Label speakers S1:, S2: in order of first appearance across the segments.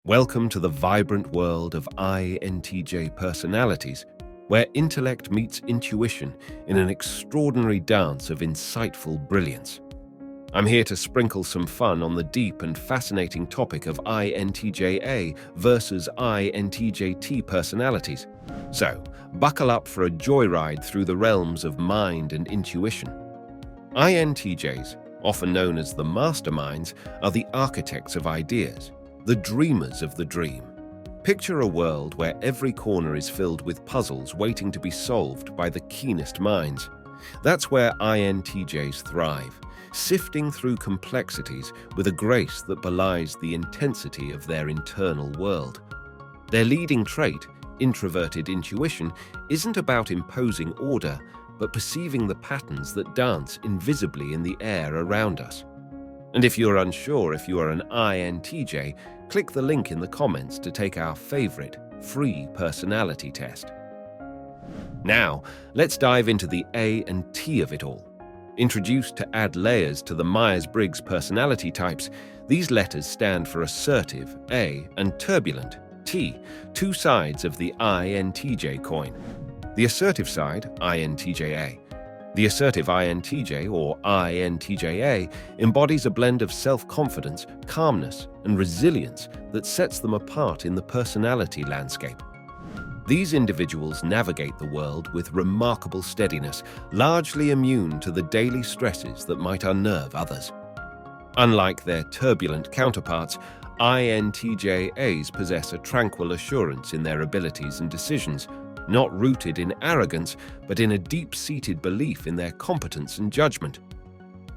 S1: Welcome to the vibrant world of INTJ personalities, where intellect meets intuition in an extraordinary dance of insightful brilliance. I'm here to sprinkle some fun on the deep and fascinating topic of INTJ-A versus INTJ-T personalities. So, buckle up for a joyride through the realms of mind and intuition. INTJs, often known as the masterminds, are the architects of ideas, the dreamers of the dream. Picture a world where every corner is filled with puzzles waiting to be solved by the keenest minds. That's where INTJs thrive, sifting through complexities with a grace that belies the intensity of their internal world. Their leading trait, Introverted Intuition, isn't about imposing order, but perceiving the patterns that dance invisibly in the air around us. And if you're unsure if you are an INTJ, click the link in the comments to take our favorite free personality test. Now, let's dive into the A and T of it all. Introduced to add layers to the Myers-Briggs personality types, these letters stand for Assertive, A, and Turbulent, T, two sides of the INTJ coin. The assertive side, INTJ-A. The assertive INTJ, or INTJ-A, embodies a blend of self-confidence, calmness, and resilience that sets them apart in the personality landscape. These individuals navigate the world with remarkable steadiness, largely immune to the daily stresses that might unnerve others. Unlike their turbulent counterparts, INTJ-As possess a tranquil assurance in their abilities and decisions, not rooted in arrogance, but in a deep-seated belief in their competence and judgment.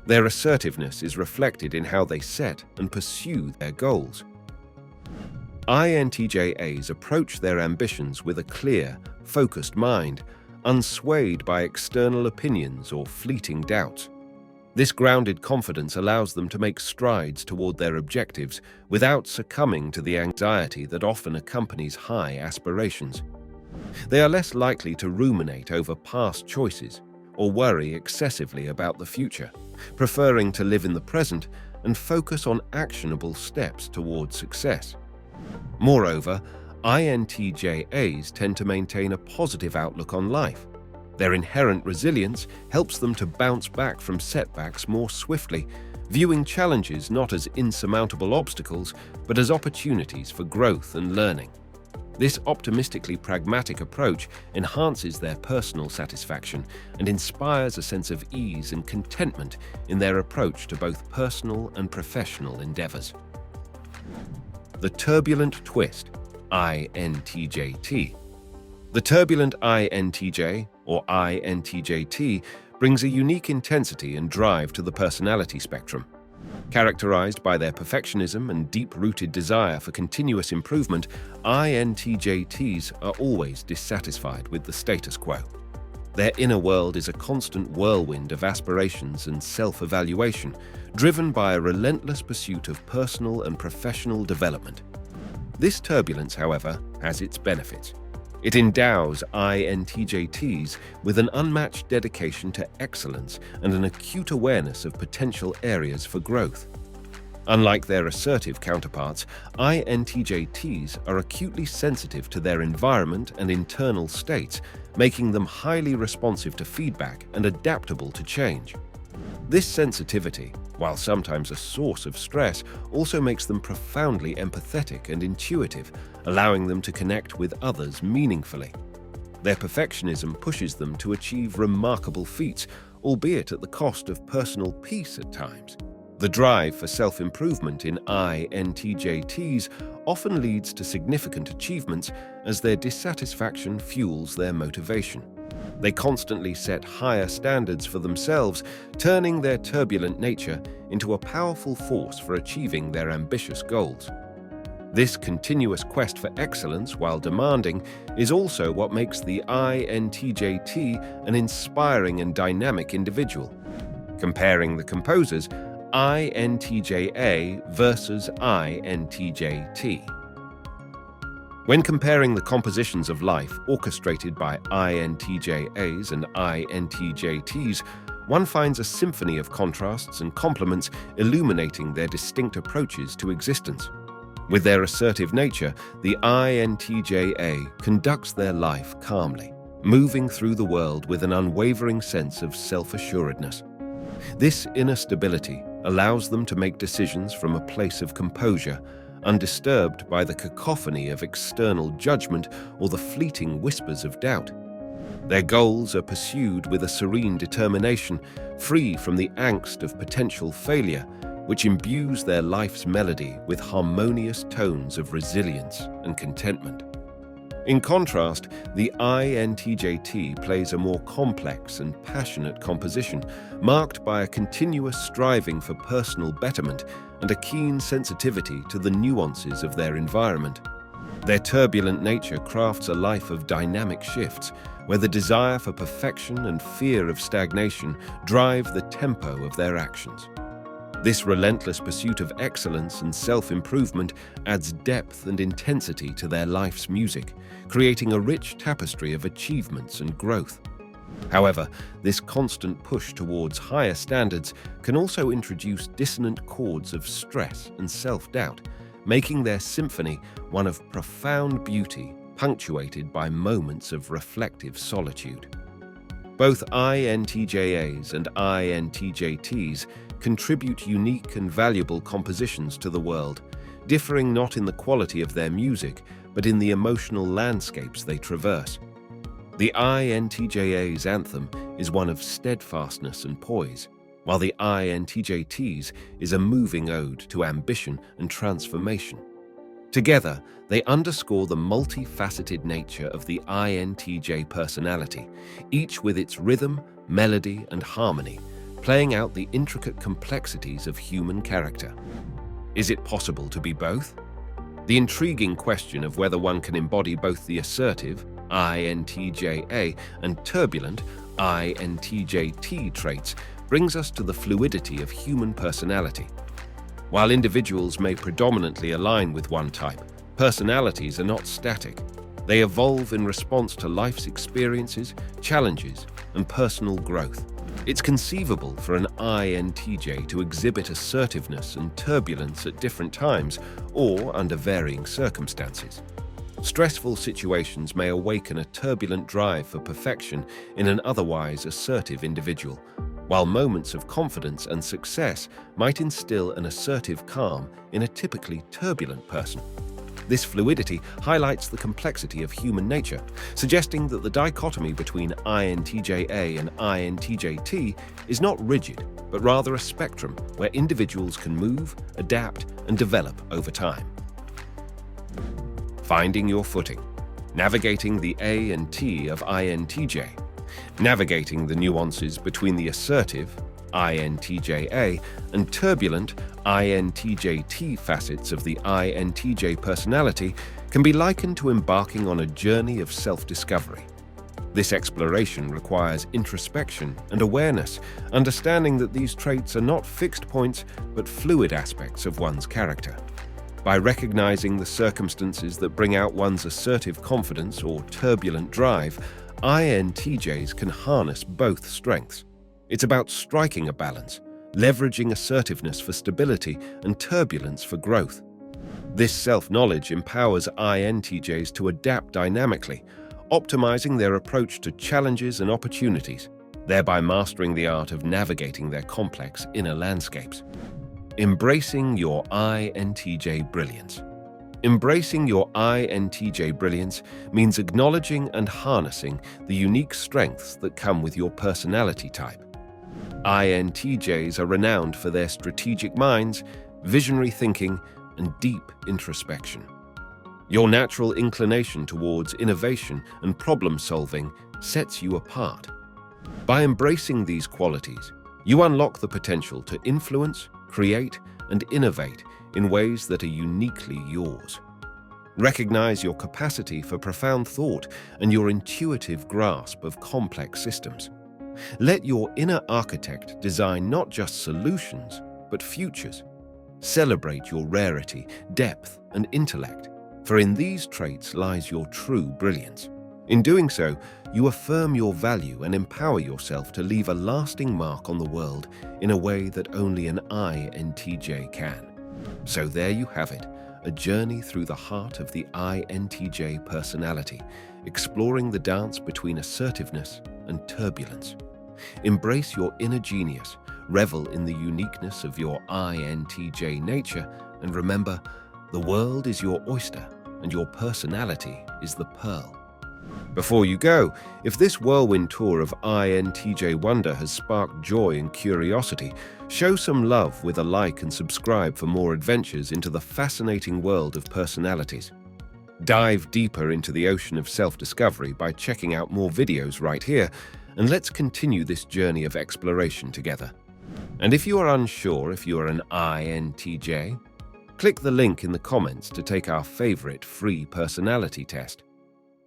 S1: Their assertiveness is reflected in how they set and pursue their goals. INTJ-As approach their ambitions with a clear, focused mind, unswayed by external opinions or fleeting doubts. This grounded confidence allows them to make strides toward their objectives without succumbing to the anxiety that often accompanies high aspirations. They are less likely to ruminate over past choices or worry excessively about the future, preferring to live in the present and focus on actionable steps toward success. Moreover, INTJ-As tend to maintain a positive outlook on life. Their inherent resilience helps them to bounce back from setbacks more swiftly, viewing challenges not as insurmountable obstacles, but as opportunities for growth and learning. This optimistically pragmatic approach enhances their personal satisfaction and inspires a sense of ease and contentment in their approach to both personal and professional endeavors. The turbulent twist, INTJ-T. The turbulent INTJ, or INTJ-T, brings a unique intensity and drive to the personality spectrum. Characterized by their perfectionism and deep-rooted desire for continuous improvement, INTJ-Ts are always dissatisfied with the status quo. Their inner world is a constant whirlwind of aspirations and self-evaluation, driven by a relentless pursuit of personal and professional development. This turbulence, however, has its benefits. It endows INTJ-Ts with an unmatched dedication to excellence and an acute awareness of potential areas for growth. Unlike their assertive counterparts, INTJ-Ts are acutely sensitive to their environment and internal states, making them highly responsive to feedback and adaptable to change. This sensitivity, while sometimes a source of stress, also makes them profoundly empathetic and intuitive, allowing them to connect with others meaningfully. Their perfectionism pushes them to achieve remarkable feats, albeit at the cost of personal peace at times. The drive for self-improvement in INTJ-Ts often leads to significant achievements as their dissatisfaction fuels their motivation. They constantly set higher standards for themselves, turning their turbulent nature into a powerful force for achieving their ambitious goals. This continuous quest for excellence, while demanding, is also what makes the INTJ-T an inspiring and dynamic individual. Comparing the composers, INTJ-A versus INTJ-T. When comparing the compositions of life orchestrated by INTJ-As and INTJ-Ts, one finds a symphony of contrasts and complements illuminating their distinct approaches to existence. With their assertive nature, the INTJ-A conducts their life calmly, moving through the world with an unwavering sense of self-assuredness. This inner stability allows them to make decisions from a place of composure, undisturbed by the cacophony of external judgment or the fleeting whispers of doubt. Their goals are pursued with a serene determination, free from the angst of potential failure, which imbues their life's melody with harmonious tones of resilience and contentment. In contrast, the INTJ-T plays a more complex and passionate composition, marked by a continuous striving for personal betterment and a keen sensitivity to the nuances of their environment. Their turbulent nature crafts a life of dynamic shifts, where the desire for perfection and fear of stagnation drive the tempo of their actions. This relentless pursuit of excellence and self-improvement adds depth and intensity to their life's music, creating a rich tapestry of achievements and growth. However, this constant push towards higher standards can also introduce dissonant chords of stress and self-doubt, making their symphony one of profound beauty, punctuated by moments of reflective solitude. Both INTJ-As and INTJ-Ts contribute unique and valuable compositions to the world, differing not in the quality of their music, but in the emotional landscapes they traverse. The INTJ-A's anthem is one of steadfastness and poise, while the INTJ-T's is a moving ode to ambition and transformation. Together, they underscore the multifaceted nature of the INTJ personality, each with its rhythm, melody, and harmony, playing out the intricate complexities of human character. Is it possible to be both? The intriguing question of whether one can embody both the assertive, INTJ-A, and turbulent, INTJ-T traits brings us to the fluidity of human personality. While individuals may predominantly align with one type, personalities are not static. They evolve in response to life's experiences, challenges, and personal growth. It's conceivable for an INTJ to exhibit assertiveness and turbulence at different times or under varying circumstances. Stressful situations may awaken a turbulent drive for perfection in an otherwise assertive individual, while moments of confidence and success might instill an assertive calm in a typically turbulent person. This fluidity highlights the complexity of human nature, suggesting that the dichotomy between INTJ-A and INTJ-T is not rigid, but rather a spectrum where individuals can move, adapt, and develop over time. Finding your footing. Navigating the A and T of INTJ. Navigating the nuances between the assertive, INTJ-A, and turbulent, INTJ-T facets of the INTJ personality can be likened to embarking on a journey of self-discovery. This exploration requires introspection and awareness, understanding that these traits are not fixed points but fluid aspects of one's character. By recognizing the circumstances that bring out one's assertive confidence or turbulent drive, INTJs can harness both strengths. It's about striking a balance, leveraging assertiveness for stability and turbulence for growth. This self-knowledge empowers INTJs to adapt dynamically, optimizing their approach to challenges and opportunities, thereby mastering the art of navigating their complex inner landscapes. Embracing your INTJ brilliance. Embracing your INTJ brilliance means acknowledging and harnessing the unique strengths that come with your personality type. INTJs are renowned for their strategic minds, visionary thinking, and deep introspection. Your natural inclination towards innovation and problem-solving sets you apart. By embracing these qualities, you unlock the potential to influence, create, and innovate in ways that are uniquely yours. Recognize your capacity for profound thought and your intuitive grasp of complex systems. Let your inner architect design not just solutions, but futures. Celebrate your rarity, depth, and intellect, for in these traits lies your true brilliance. In doing so, you affirm your value and empower yourself to leave a lasting mark on the world in a way that only an INTJ can. So there you have it, a journey through the heart of the INTJ personality, exploring the dance between assertiveness and turbulence. Embrace your inner genius, revel in the uniqueness of your INTJ nature, and remember, the world is your oyster and your personality is the pearl. Before you go, if this whirlwind tour of INTJ wonder has sparked joy and curiosity, show some love with a like and subscribe for more adventures into the fascinating world of personalities. Dive deeper into the ocean of self-discovery by checking out more videos right here, and let's continue this journey of exploration together. And if you are unsure if you are an INTJ, click the link in the comments to take our favorite free personality test.